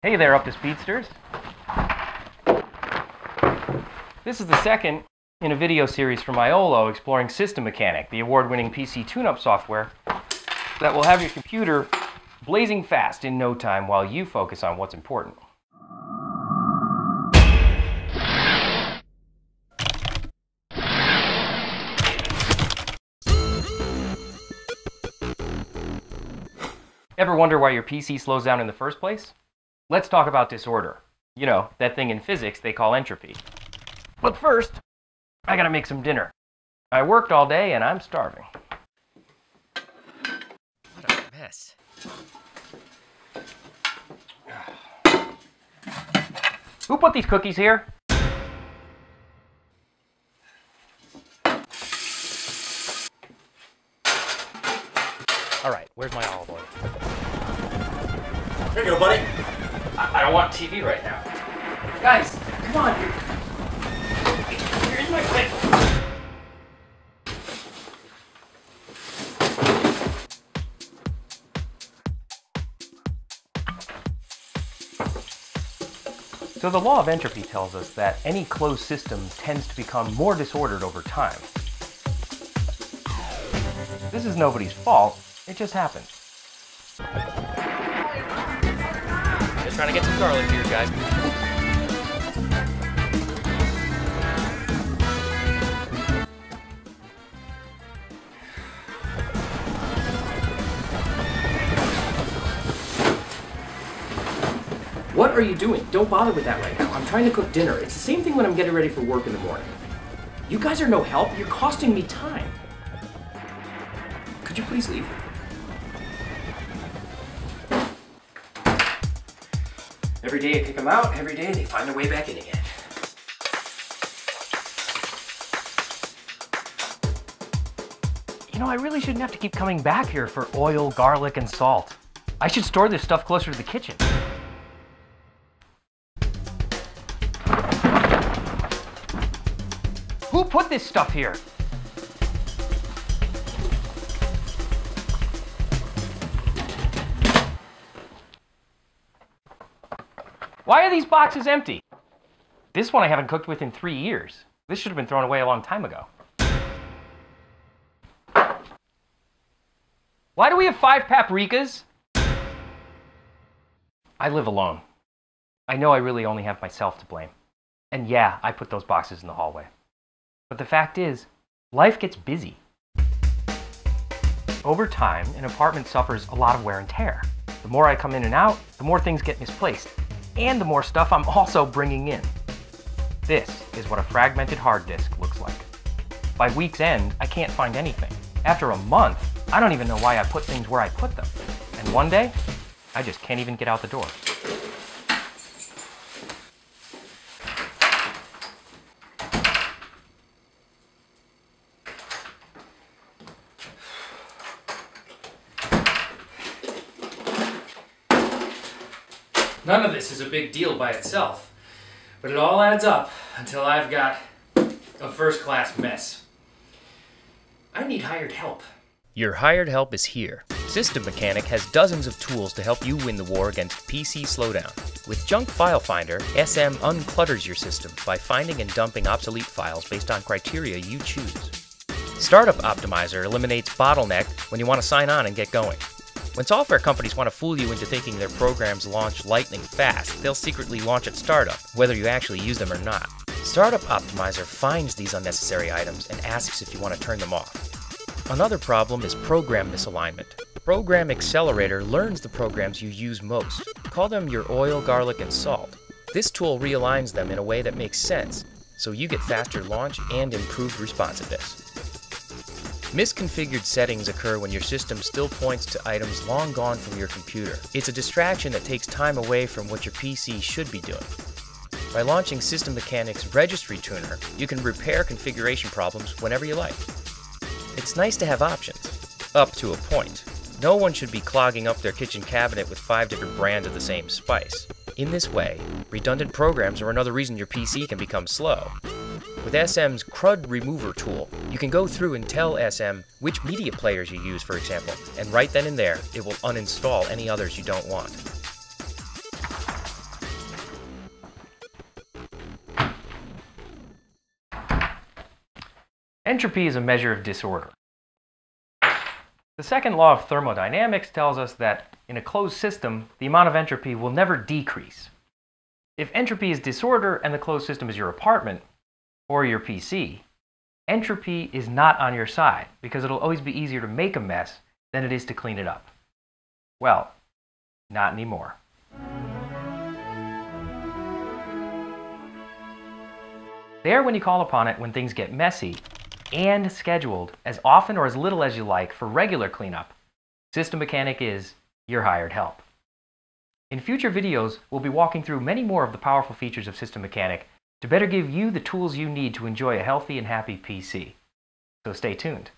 Hey there, up to speedsters. This is the second in a video series from Iolo exploring System Mechanic, the award-winning PC tune-up software that will have your computer blazing fast in no time while you focus on what's important. Ever wonder why your PC slows down in the first place? Let's talk about disorder. You know, that thing in physics they call entropy. But first, I gotta make some dinner. I worked all day and I'm starving. What a mess. Who put these cookies here? Alright, where's my olive oil? Here you go, buddy. I don't want TV right now. Guys, come on. Here's my plate. So the law of entropy tells us that any closed system tends to become more disordered over time. This is nobody's fault, it just happens. Just trying to get some garlic here, guys. What are you doing? Don't bother with that right now. I'm trying to cook dinner. It's the same thing when I'm getting ready for work in the morning. You guys are no help. You're costing me time. Could you please leave? Every day I kick them out, every day they find their way back in again. You know, I really shouldn't have to keep coming back here for oil, garlic, and salt. I should store this stuff closer to the kitchen. Who put this stuff here? Why are these boxes empty? This one I haven't cooked with in 3 years. This should have been thrown away a long time ago. Why do we have 5 paprikas? I live alone. I know I really only have myself to blame. And yeah, I put those boxes in the hallway. But the fact is, life gets busy. Over time, an apartment suffers a lot of wear and tear. The more I come in and out, the more things get misplaced. And the more stuff I'm also bringing in. This is what a fragmented hard disk looks like. By week's end, I can't find anything. After a month, I don't even know why I put things where I put them. And one day, I just can't even get out the door. None of this is a big deal by itself, but it all adds up until I've got a first-class mess. I need hired help. Your hired help is here. System Mechanic has dozens of tools to help you win the war against PC slowdown. With Junk File Finder, SM unclutters your system by finding and dumping obsolete files based on criteria you choose. Startup Optimizer eliminates bottleneck when you want to sign on and get going. When software companies want to fool you into thinking their programs launch lightning fast, they'll secretly launch at startup, whether you actually use them or not. Startup Optimizer finds these unnecessary items and asks if you want to turn them off. Another problem is program misalignment. Program Accelerator learns the programs you use most. Call them your oil, garlic, and salt. This tool realigns them in a way that makes sense, so you get faster launch and improved responsiveness. Misconfigured settings occur when your system still points to items long gone from your computer. It's a distraction that takes time away from what your PC should be doing. By launching System Mechanic's Registry Tuner, you can repair configuration problems whenever you like. It's nice to have options, up to a point. No one should be clogging up their kitchen cabinet with 5 different brands of the same spice. In this way, redundant programs are another reason your PC can become slow. With SM's CRUD Remover tool, you can go through and tell SM which media players you use, for example, and right then and there, it will uninstall any others you don't want. Entropy is a measure of disorder. The second law of thermodynamics tells us that in a closed system, the amount of entropy will never decrease. If entropy is disorder and the closed system is your apartment or your PC, entropy is not on your side because it'll always be easier to make a mess than it is to clean it up. Well, not anymore. There when you call upon it when things get messy and scheduled as often or as little as you like for regular cleanup, System Mechanic is your hired help. In future videos, we'll be walking through many more of the powerful features of System Mechanic to better give you the tools you need to enjoy a healthy and happy PC. So stay tuned.